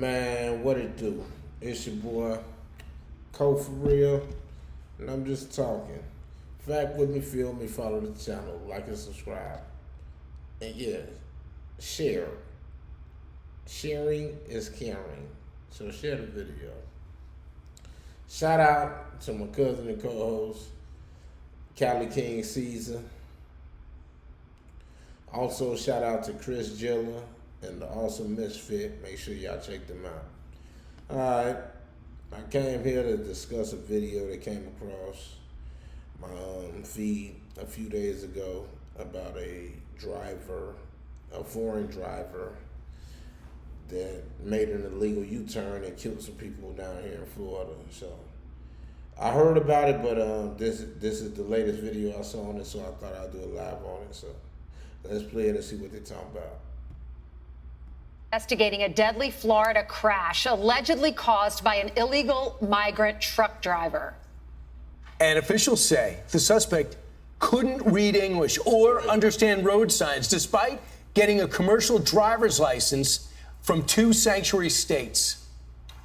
Man, what it do? It's your boy, Cole for real, and I'm just talking. Fact with me, feel me, follow the channel, like and subscribe. And yeah, share. Sharing is caring. So share the video. Shout out to my cousin and co-host, Cali King Caesar. Also shout out to Chris Gilla and the Awesome Misfit. Make sure y'all check them out. Alright, I came here to discuss a video that came across my feed a few days ago about a foreign driver that made an illegal U-turn and killed some people down here in Florida. So I heard about it, but this is the latest video I saw on it, so I thought I'd do a live on it. So let's play it and see what they're talking about. Investigating a deadly Florida crash allegedly caused by an illegal migrant truck driver. And officials say the suspect couldn't read English or understand road signs despite getting a commercial driver's license from 2 sanctuary states.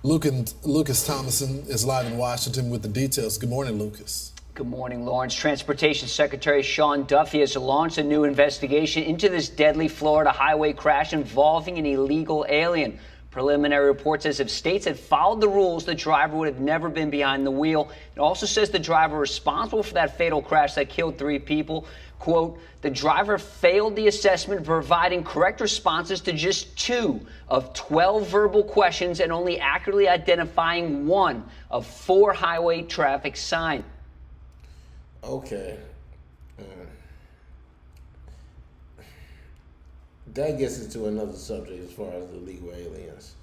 Lucas Thomason is live in Washington with the details. Good morning, Lucas. Good morning, Lawrence. Transportation Secretary Sean Duffy has launched a new investigation into this deadly Florida highway crash involving an illegal alien. Preliminary report says if states had followed the rules, the driver would have never been behind the wheel. It also says the driver responsible for that fatal crash that killed 3 people, quote, the driver failed the assessment, providing correct responses to just 2 of 12 verbal questions and only accurately identifying 1 of 4 highway traffic signs. Okay. That gets into another subject as far as the illegal aliens.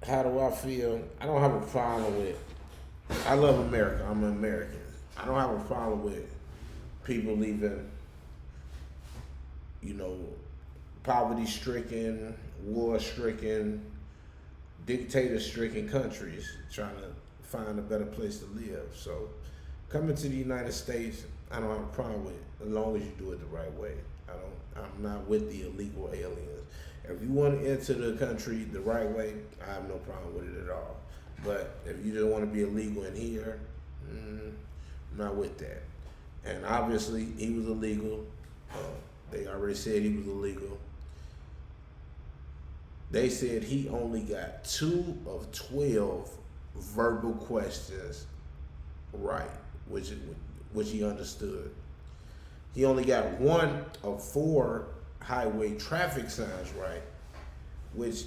How do I feel? I don't have a problem with, I love America. I'm an American. I don't have a problem with people leaving, poverty-stricken, war-stricken, dictator-stricken countries trying to find a better place to live. So coming to the United States, I don't have a problem with it as long as you do it the right way. I'm not with the illegal aliens. If you want to enter the country the right way, I have no problem with it at all. But if you just want to be illegal in here, I'm not with that. And obviously, he was illegal. They already said he was illegal. They said he only got 2 of 12 verbal questions right, which he understood. He only got 1 of 4 highway traffic signs right, which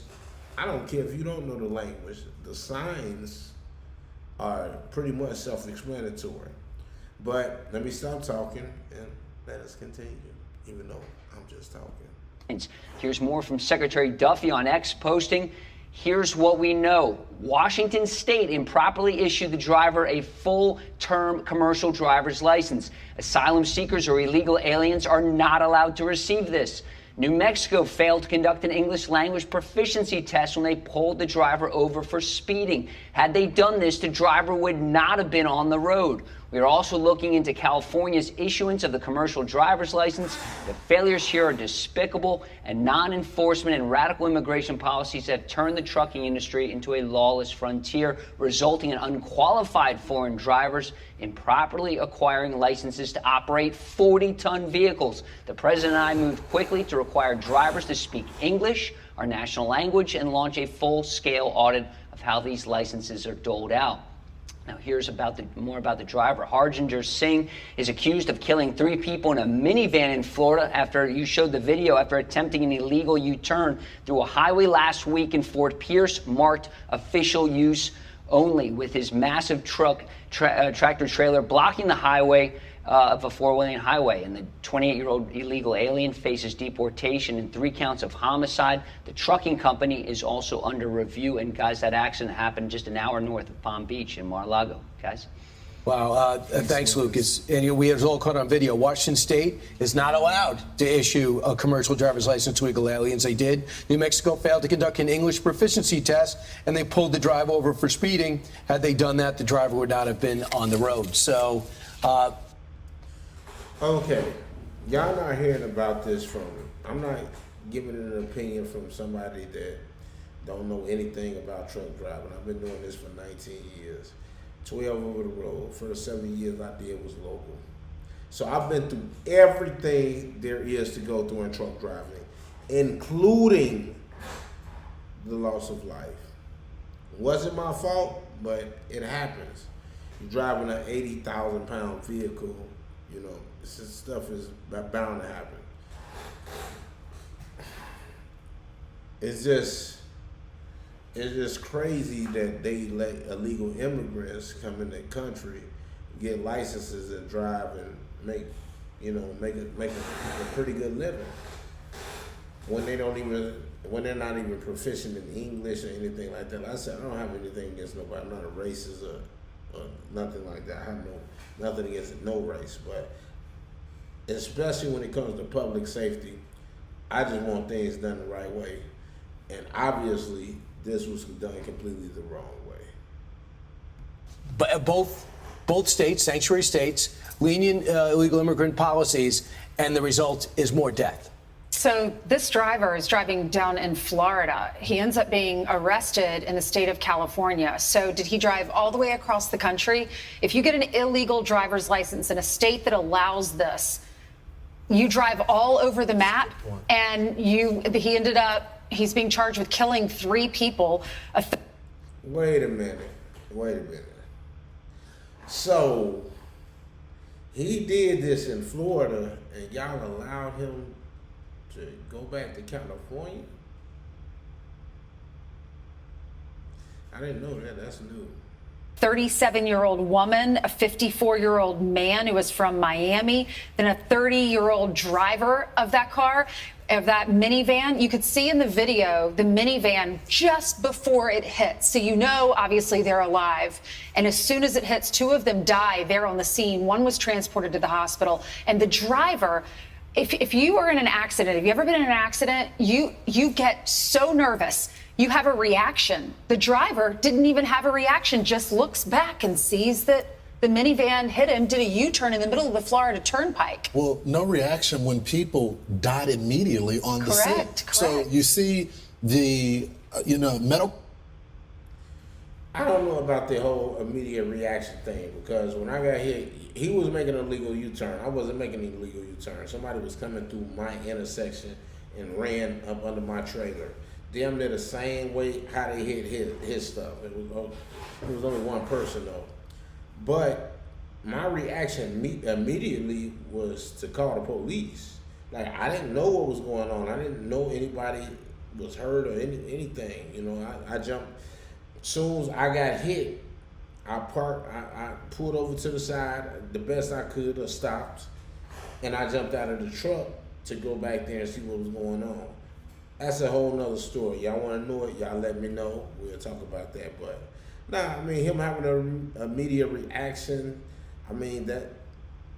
I don't care if you don't know the language. The signs are pretty much self-explanatory. But let me stop talking and let us continue, even though I'm just talking. Here's more from Secretary Duffy on X posting, here's what we know. Washington State improperly issued the driver a full-term commercial driver's license. Asylum seekers or illegal aliens are not allowed to receive this. New Mexico failed to conduct an English language proficiency test when they pulled the driver over for speeding. Had they done this, the driver would not have been on the road. We are also looking into California's issuance of the commercial driver's license. The failures here are despicable, and non-enforcement and radical immigration policies have turned the trucking industry into a lawless frontier, resulting in unqualified foreign drivers improperly acquiring licenses to operate 40-ton vehicles. The president and I moved quickly to require drivers to speak English, our national language, and launch a full-scale audit of how these licenses are doled out. Now, here's more about the driver. Harjinder Singh is accused of killing 3 people in a minivan in Florida after you showed the video after attempting an illegal U-turn through a highway last week in Fort Pierce, marked official use only, with his massive tractor trailer blocking the highway of a 4-lane highway. And the 28-year-old illegal alien faces deportation and 3 counts of homicide. The trucking company is also under review. And guys, that accident happened just an hour north of Palm Beach in Mar-a-Lago, guys. Wow, thanks, Lucas. And we have all caught on video. Washington State is not allowed to issue a commercial driver's license to illegal aliens. They did. New Mexico failed to conduct an English proficiency test, and they pulled the driver over for speeding. Had they done that, the driver would not have been on the road. So, okay, y'all not hearing about this I'm not giving an opinion from somebody that don't know anything about truck driving. I've been doing this for 19 years. 12 over the road. First 7 years I did was local. So I've been through everything there is to go through in truck driving, including the loss of life. It wasn't my fault, but it happens. You're driving an 80,000 pound vehicle, you know, this stuff is bound to happen. It's just crazy that they let illegal immigrants come in the country, get licenses and drive and make a pretty good living when they're not even proficient in English or anything like that. Like I said, I don't have anything against nobody. I'm not a racist or nothing like that. I have nothing against no race, but especially when it comes to public safety, I just want things done the right way. And obviously, this was done completely the wrong way. But both states, sanctuary states, lenient illegal immigrant policies, and the result is more death. So this driver is driving down in Florida. He ends up being arrested in the state of California. So did he drive all the way across the country? If you get an illegal driver's license in a state that allows this, you drive all over the map, and he's being charged with killing 3 people. Wait a minute. So he did this in Florida, and y'all allowed him to go back to California? I didn't know that. That's new. 37-year-old woman, a 54-year-old man who was from Miami, then a 30-year-old driver of that car, of that minivan. You could see in the video the minivan just before it hits. So you know, obviously, they're alive. And as soon as it hits, 2 of them die there on the scene. 1 was transported to the hospital. And the driver, if you are in an accident, have you ever been in an accident? You get so nervous. You have a reaction. The driver didn't even have a reaction, just looks back and sees that the minivan hit him, did a U-turn in the middle of the Florida Turnpike. Well, no reaction when people died immediately on the scene. Correct. So you see the, medical. I don't know about the whole immediate reaction thing, because when I got hit, he was making an illegal U-turn. I wasn't making an illegal U-turn. Somebody was coming through my intersection and ran up under my trailer. Damn near the same way how they hit his stuff. It was only one person though. But my reaction immediately was to call the police. Like, I didn't know what was going on. I didn't know anybody was hurt or anything. You know, I jumped. As soon as I got hit, I parked. I pulled over to the side the best I could, or stopped, and I jumped out of the truck to go back there and see what was going on. That's a whole nother story. Y'all want to know it? Y'all let me know. We'll talk about that. But nah, I mean, him having an immediate reaction, I mean, that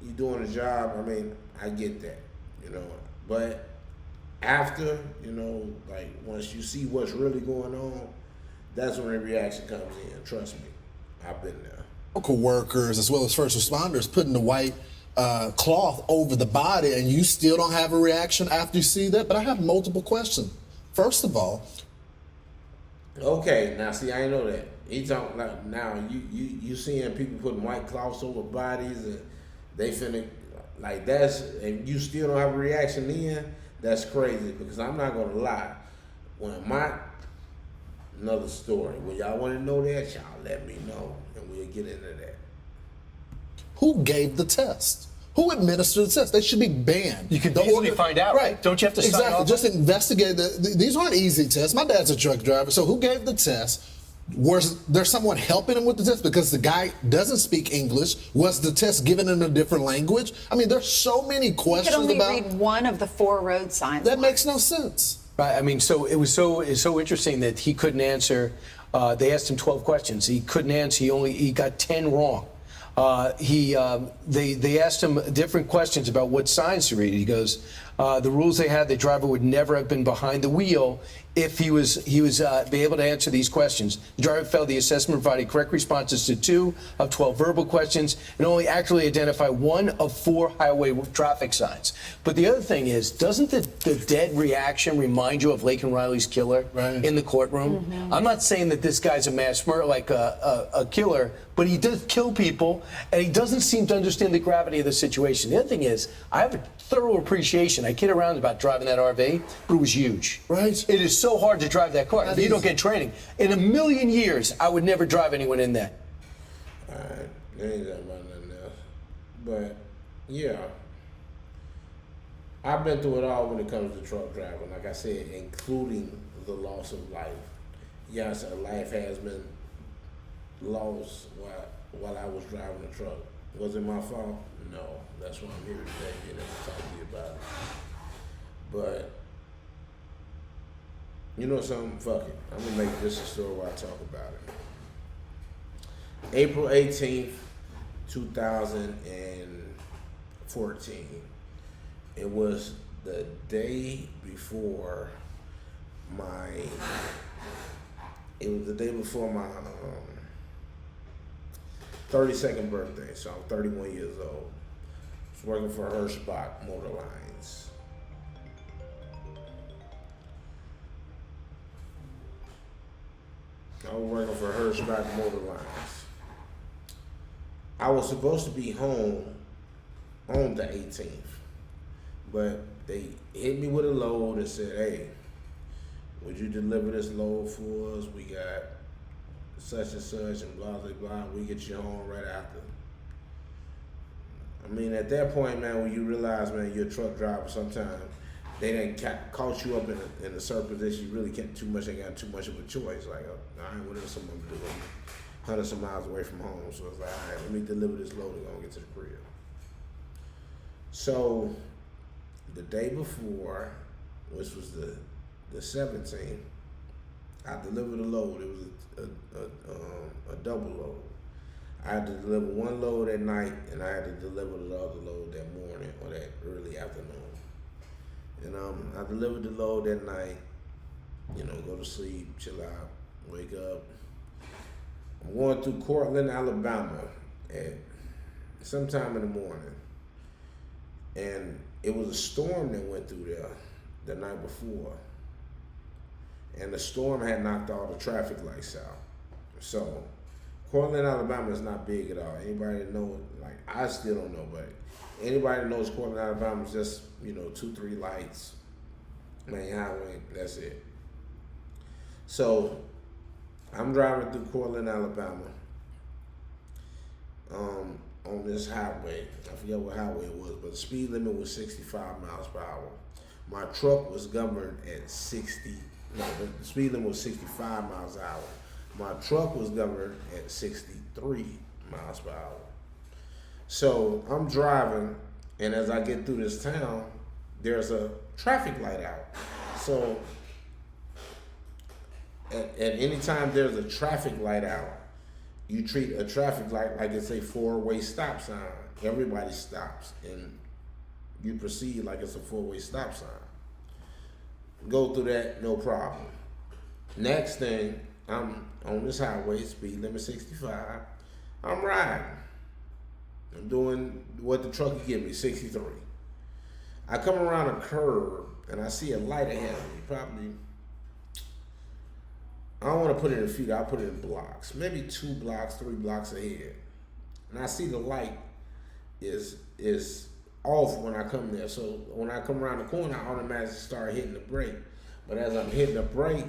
you doing a job, I mean, I get that, you know. But after, you know, like once you see what's really going on, that's when the reaction comes in. Trust me, I've been there. Local workers as well as first responders putting the white cloth over the body, and you still don't have a reaction after you see that? But I have multiple questions. First of all, okay, now see, I didn't know that. He talking like, now you seeing people putting white cloths over bodies and they finna like that's, and you still don't have a reaction then? That's crazy, because I'm not gonna lie. Another story. When y'all want to know that, y'all let me know, and we'll get into that. who gave the test? Who administered the test? They should be banned. You can easily find out, right? Don't you have to sign exactly. off? Just investigate. These aren't easy tests. My dad's a truck driver, so who gave the test? Was there someone helping him with the test because the guy doesn't speak English? Was the test given in a different language? I mean, there's so many questions You could only about. read one of the 4 road signs. That makes no sense. Right. I mean, so it's so interesting that he couldn't answer. They asked him 12 questions. He couldn't answer. He got 10 wrong. They asked him different questions about what signs to read. He goes, The rules they had, the driver would never have been behind the wheel if he was be able to answer these questions. The driver failed the assessment, provided correct responses to 2 of 12 verbal questions, and only accurately identified 1 of 4 highway traffic signs. But the other thing is, doesn't the dead reaction remind you of Laken Riley's killer in the courtroom? Mm-hmm. I'm not saying that this guy's a mass murderer, like a killer, but he does kill people, and he doesn't seem to understand the gravity of the situation. The other thing is, I have a thorough appreciation. I kid around about driving that RV, but it was huge. Right. It is so hard to drive that car if you don't get training. In a million years, I would never drive anyone in that. Alright, there ain't that about nothing else. But, yeah. I've been through it all when it comes to truck driving. Like I said, including the loss of life. Yes, a life has been lost while I was driving the truck. Was it my fault? No. That's why I'm here today, getting to talk to you about it. But, you know something? Fuck it. I'm gonna make this a story where I talk about it. April 18th, 2014. It was the day before my 32nd birthday, so I'm 31 years old. I was working for Hirschbach Motor Lines. I was working for Hirschbach Motor Lines. I was supposed to be home on the 18th, but they hit me with a load and said, hey, would you deliver this load for us? We got such and such and blah, blah, blah. We get you home right after. I mean, at that point, man, when you realize, man, you're a truck driver, sometimes they done caught you up in a certain position. You really can't ain't got too much of a choice. Like, all right, whatever someone do, 100 some miles away from home. So it's like, all right, let me deliver this load and go get to the crib. So the day before, which was the 17th, I delivered a load. It was a double load. I had to deliver one load at night, and I had to deliver the other load that morning or that early afternoon. And I delivered the load that night, go to sleep, chill out, wake up. I'm going through Cortland, Alabama at sometime in the morning. And it was a storm that went through there the night before. And the storm had knocked all the traffic lights out. So Cortland, Alabama is not big at all. Anybody that know it, like I still don't know, but anybody that knows Cortland, Alabama is just, 2-3 lights, main highway, that's it. So I'm driving through Cortland, Alabama, on this highway. I forget what highway it was, but the speed limit was 65 miles per hour. My truck was governed at the speed limit was 65 miles an hour. My truck was governed at 63 miles per hour. So I'm driving, and as I get through this town, there's a traffic light out. So at any time there's a traffic light out, you treat a traffic light like it's a 4-way stop sign. Everybody stops, and you proceed like it's a 4-way stop sign. Go through that, no problem. Next thing, I'm on this highway, speed limit 65. I'm riding. I'm doing what the truck can give me, 63. I come around a curve and I see a light ahead of me, probably, I don't want to put it in feet, I'll put it in blocks. Maybe 2 blocks, 3 blocks ahead. And I see the light is off when I come there. So when I come around the corner, I automatically start hitting the brake. But as I'm hitting the brake,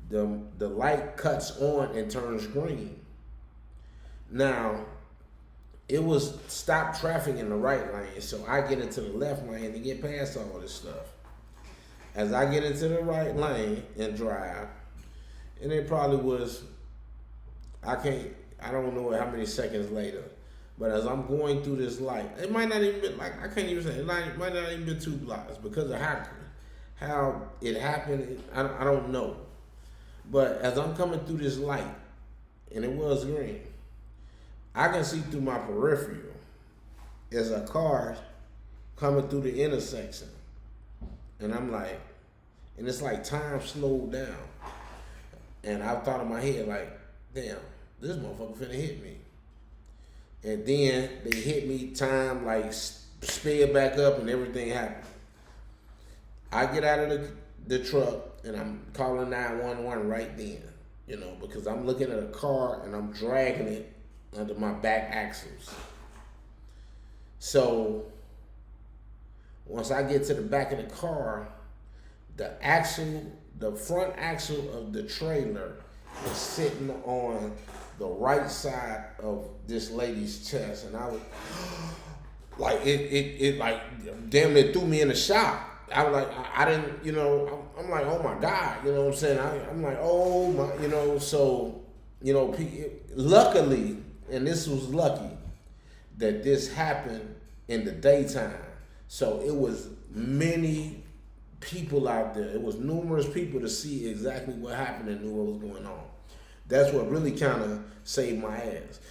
the light cuts on and turns green. Now, it was stop traffic in the right lane, so I get into the left lane to get past all this stuff. As I get into the right lane and drive, and it probably was, I don't know how many seconds later, but as I'm going through this light, it might not even be, I can't even say, it might not even be 2 blocks because of how it happened, I don't know. But as I'm coming through this light, and it was green, I can see through my peripheral as a car coming through the intersection. and I'm like, and it's like time slowed down. And I thought in my head, like, damn, this motherfucker finna hit me. And then they hit me, time like sped back up and everything happened. I get out of the truck and I'm calling 911 right then, you know, because I'm looking at a car and I'm dragging it under my back axles. So once I get to the back of the car, the front axle of the trailer is sitting on the right side of this lady's chest, and I was like, it like damn near threw me in a shock. I was like, I didn't, you know, I'm like, oh my God, you know what I'm saying? I'm like, oh my, you know, so, you know, luckily, and this was lucky, that this happened in the daytime. So it was many people out there. It was numerous people to see exactly what happened and knew what was going on. That's what really kind of saved my ass.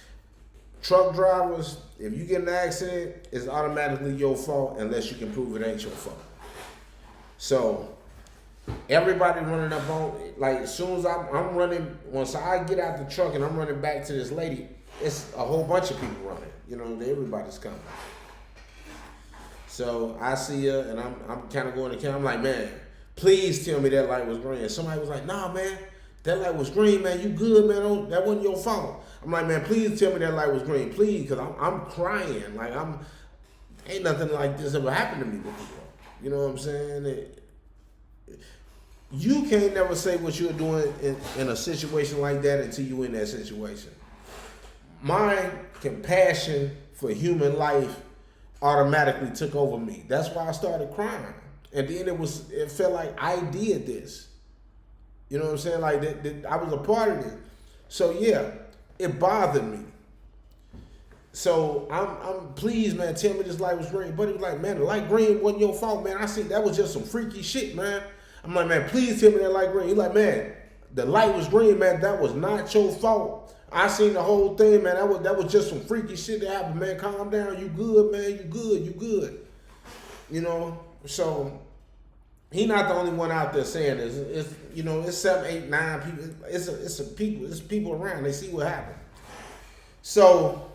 Truck drivers, if you get in an accident, it's automatically your fault unless you can prove it ain't your fault. So everybody running up on, like as soon as I'm running, once I get out the truck and I'm running back to this lady, it's a whole bunch of people running. You know, everybody's coming. So I see her and I'm kind of going to camera. I'm like, man, please tell me that light was green. And somebody was like, nah, man, that light was green, man. You good, man? That wasn't your fault. I'm like, man, please tell me that light was green, please, because I'm crying. Like ain't nothing like this ever happened to me before. You know what I'm saying? You can't never say what you're doing in a situation like that until you're in that situation. My compassion for human life automatically took over me. That's why I started crying. And then it felt like I did this. You know what I'm saying? Like that I was a part of it. So yeah, it bothered me. So I'm pleased, man, tell me this light was green. But he was like, man, the light green wasn't your fault, man. I see that was just some freaky shit, man. I'm like, man, please tell me that light green. He's like, man, the light was green, man. That was not your fault. I seen the whole thing, man. That was just some freaky shit that happened, man. Calm down. You good, man. You good. You know? So he not the only one out there saying this. It's you know, it's 7, 8, 9 people. It's people around. They see what happened. So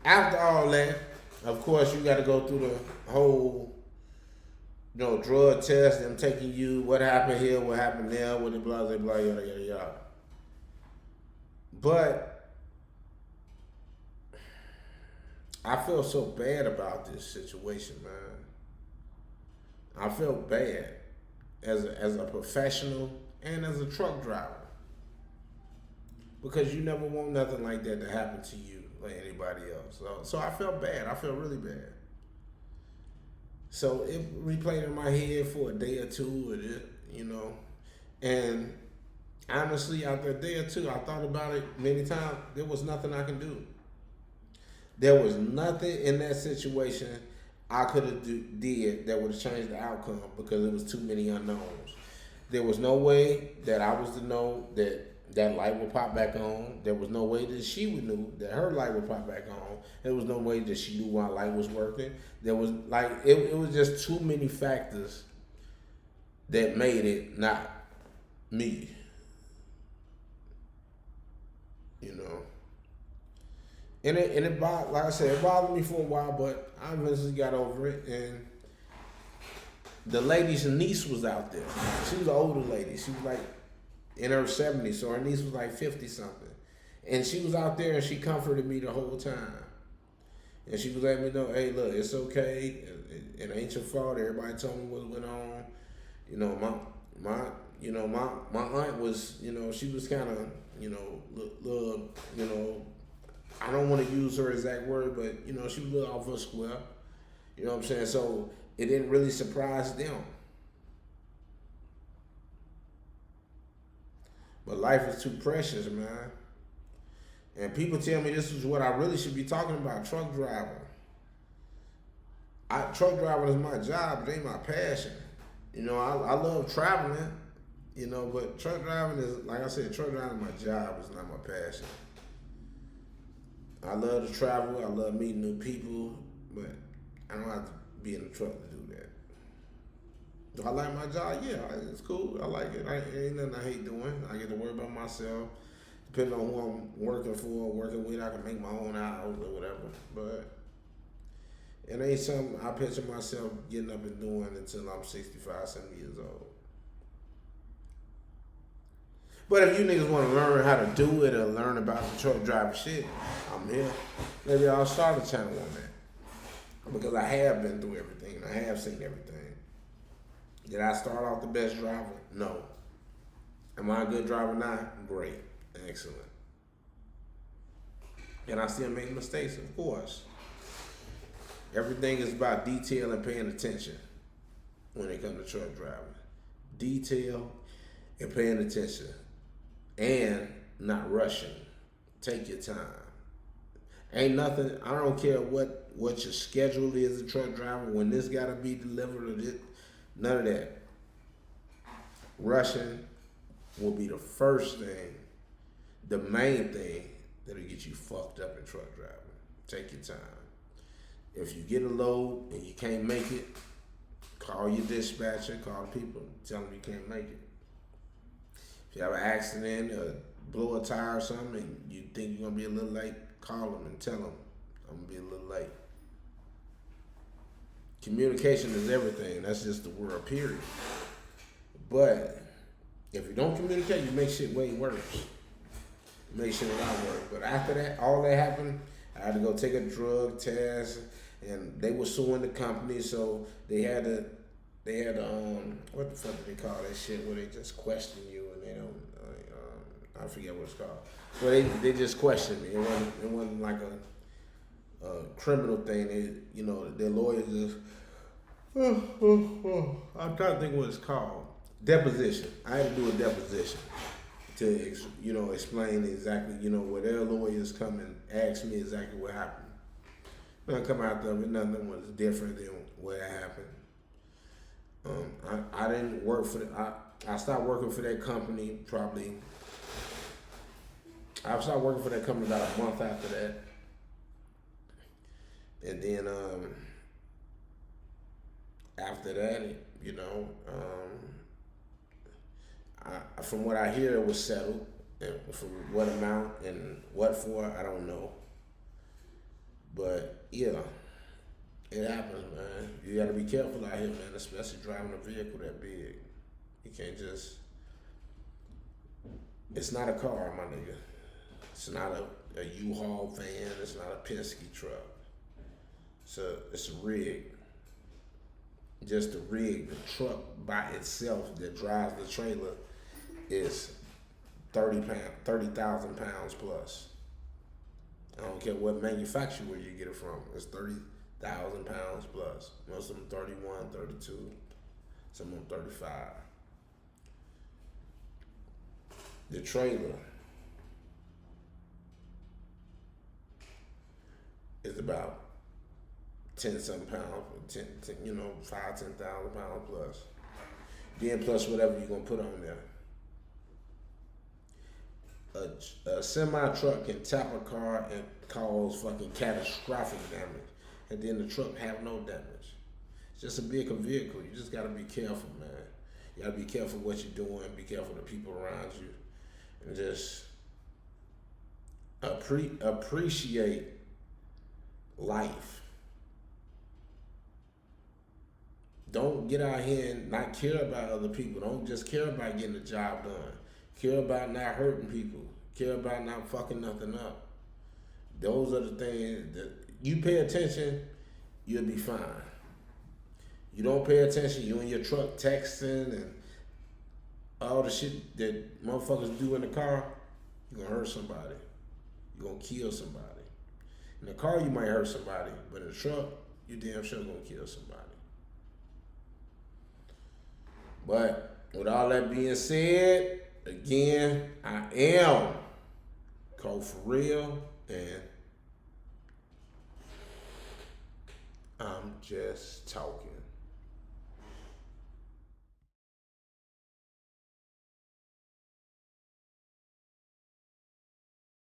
after all that, of course, you got to go through the whole, you know, drug test, them taking you, what happened here, what happened there, what the blah, blah, blah, yada, yada, yada. But I feel so bad about this situation, man. I feel bad as a professional and as a truck driver. Because you never want nothing like that to happen to you or anybody else. So I felt bad. I felt really bad. So it replayed in my head for a day or two, you know. And honestly, after a day or two, I thought about it many times. There was nothing I can do. There was nothing in that situation I could have did that would have changed the outcome because there was too many unknowns. There was no way that I was to know that light would pop back on. There was no way that she would know that her light would pop back on. There was no way that she knew why light was working. There was like it was just too many factors that made it not me. You know. And it bothered, like I said, it bothered me for a while, but I eventually got over it. And the lady's niece was out there. She was an older lady. She was like in her 70s, so her niece was like 50 something. And she was out there and she comforted me the whole time. And she was letting me know, hey, look, it's okay. It ain't your fault. Everybody told me what went on. You know, my aunt was, you know, she was kind of, you know, little, you know, I don't want to use her exact word, but, you know, she was a little off her square. You know what I'm saying? So it didn't really surprise them. But life is too precious, man. And people tell me this is what I really should be talking about, truck driving. Truck driving is my job, it ain't my passion. You know, I love traveling, you know, but truck driving is, like I said, truck driving is my job, it's not my passion. I love to travel, I love meeting new people, but I don't have to be in the truck to do that. Do I like my job? Yeah, it's cool. I like it. Ain't nothing I hate doing. I get to worry about myself. Depending on who I'm working for, working with, I can make my own hours or whatever. But it ain't something I picture myself getting up and doing until I'm 65, 70 years old. But if you niggas want to learn how to do it or learn about the truck driver shit, I'm here. Maybe I'll start a channel on that. Because I have been through everything and I have seen everything. Did I start off the best driver? No. Am I a good driver now? Great. Excellent. And I still make mistakes, of course. Everything is about detail and paying attention when it comes to truck driving. Detail and paying attention. And not rushing. Take your time. Ain't nothing, I don't care what your schedule is as a truck driver, when this gotta be delivered or this, none of that. Rushing will be the first thing, the main thing that'll get you fucked up in truck driving. Take your time. If you get a load and you can't make it, call your dispatcher, call the people, tell them you can't make it. If you have an accident or blow a tire or something and you think you're gonna be a little late, call them and tell them I'm gonna be a little late. Communication is everything. That's just the word, period. But if you don't communicate, you make shit way worse. You make shit a lot worse. But after that, all that happened, I had to go take a drug test, and they were suing the company, so they had what the fuck do they call that shit where they just question you and they don't I forget what it's called. But they just questioned me. It wasn't like a criminal thing. Their lawyers just I'm trying to think what it's called. Deposition. I had to do a deposition to explain exactly where their lawyers come and ask me exactly what happened. When I come out of it, nothing was different than what happened. I didn't work for I stopped working for that company probably. I started working for that company about a month after that. And then after that, from what I hear, it was settled. And from what amount and what for, I don't know. But yeah, it happens, man. You gotta be careful out here, man, especially driving a vehicle that big. You can't just, it's not a car, my nigga. It's not a U-Haul van, it's not a Penske truck. It's a rig. Just the rig, the truck by itself that drives the trailer is 30,000 pounds plus. I don't care what manufacturer you get it from. It's 30,000 pounds plus. Most of them 31, 32, some of them 35. The trailer is about 10-something pounds, 5,000-10,000 pounds plus. Then plus whatever you're gonna put on there. A semi truck can tap a car and cause fucking catastrophic damage, and then the truck have no damage. It's just a bigger vehicle. You just gotta be careful, man. You gotta be careful what you're doing. Be careful of the people around you, and just appreciate life. Don't get out here and not care about other people. Don't just care about getting the job done. Care about not hurting people. Care about not fucking nothing up. Those are the things that you pay attention, you'll be fine. You don't pay attention, you in your truck texting and all the shit that motherfuckers do in the car, you're gonna hurt somebody. You're gonna kill somebody. In the car, you might hurt somebody, but in the truck, you damn sure gonna kill somebody. But with all that being said, again, I am Code For Real, and I'm just talking.